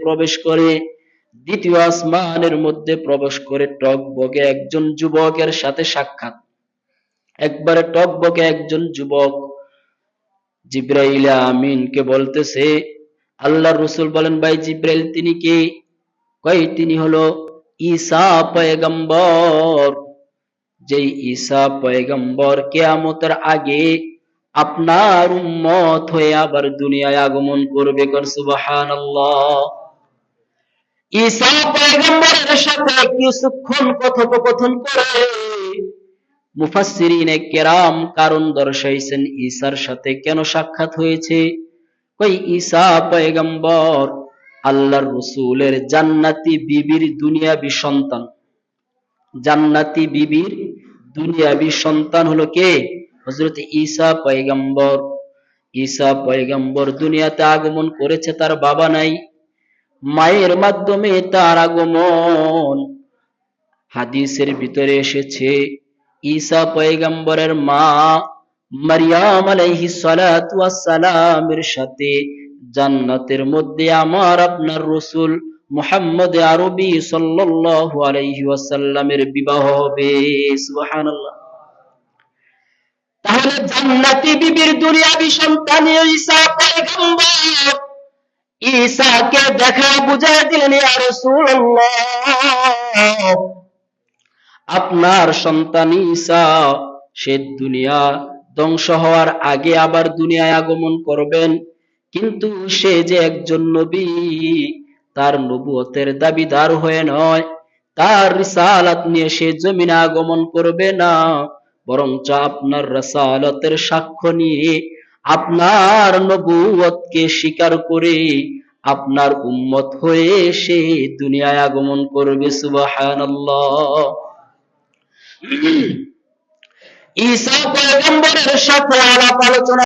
প্রবেশ করে, দ্বিতীয় আসমানের মধ্যে প্রবেশ করে টকবগে একজন যুবকের সাথে সাক্ষাৎ। একবারে টকবগে একজন যুবক জিবরাইল আমিনকে বলতেছে, আল্লাহর রাসূল বলেন, ভাই জিবরাইল তিনি কে? কয় তিনি হলো ঈসা পয়গম্বর। যেই ঈসা পয়গম্বর কিয়ামতের আগে আপনার উম্মত হয়ে আবার দুনিয়ায় আগমন করবে। কর সুবহানাল্লাহ। ঈসা পয়গম্বরের সাথে কিছুক্ষণ কথোপকথন করে মুফাসসিরিনে কেরাম কারণ দর্শাইছেন ঈসার সাথে কেন সাক্ষাৎ হয়েছে। কই ঈসা পয়গম্বর আল্লাহর রাসূলের জান্নাতি বিবির দুনিয়াবি সন্তান। জান্নাতি বিবির দুনিয়াবি সন্তান হলো কে? হযরত ঈসা পয়গম্বর। ঈসা পয়গম্বর দুনিয়াতে আগমন করেছে, তার বাবা নাই, মায়ের মাধ্যমে তার আগমন। হাদিসের ভিতরে এসেছে ঈসা পয়গম্বরের মা মারইয়াম আলাইহিস সালাতু ওয়াস সালামের সাথে জান্নাতের মধ্যে আমার আপনার রাসূল মুহাম্মদ আরবি সাল্লাল্লাহু আলাইহি ওয়াসাল্লামের বিবাহ হবে। সুবহানাল্লাহ। তাহলে জান্নাতি বিবির দুনিয়াবি সন্তান ঈসা পয়গম্বর। ঈসাকে দেখা বুঝায় দিলেন, ইয়া রাসূলুল্লাহ, আপনার সন্তান ঈসা সে দুনিয়া ধ্বংস হওয়ার আগে আবার দুনিয়ায় আগমন করবেন, কিন্তু সে যে একজন নবী, তার নবুয়তের দাবিদার হয়ে নয়, তার রিসালাত নিয়ে সে জমিনে আগমন করবে না, বরঞ্চ আপনার রিসালাতের সাক্ষ্য নিয়ে আপনার নবুয়তকে স্বীকার করে আপনার উম্মত হয়ে সে দুনিয়ায় আগমন করবে। সুবহানাল্লাহ। ঈসা পয়গম্বরের সাথে আলাপ আলোচনা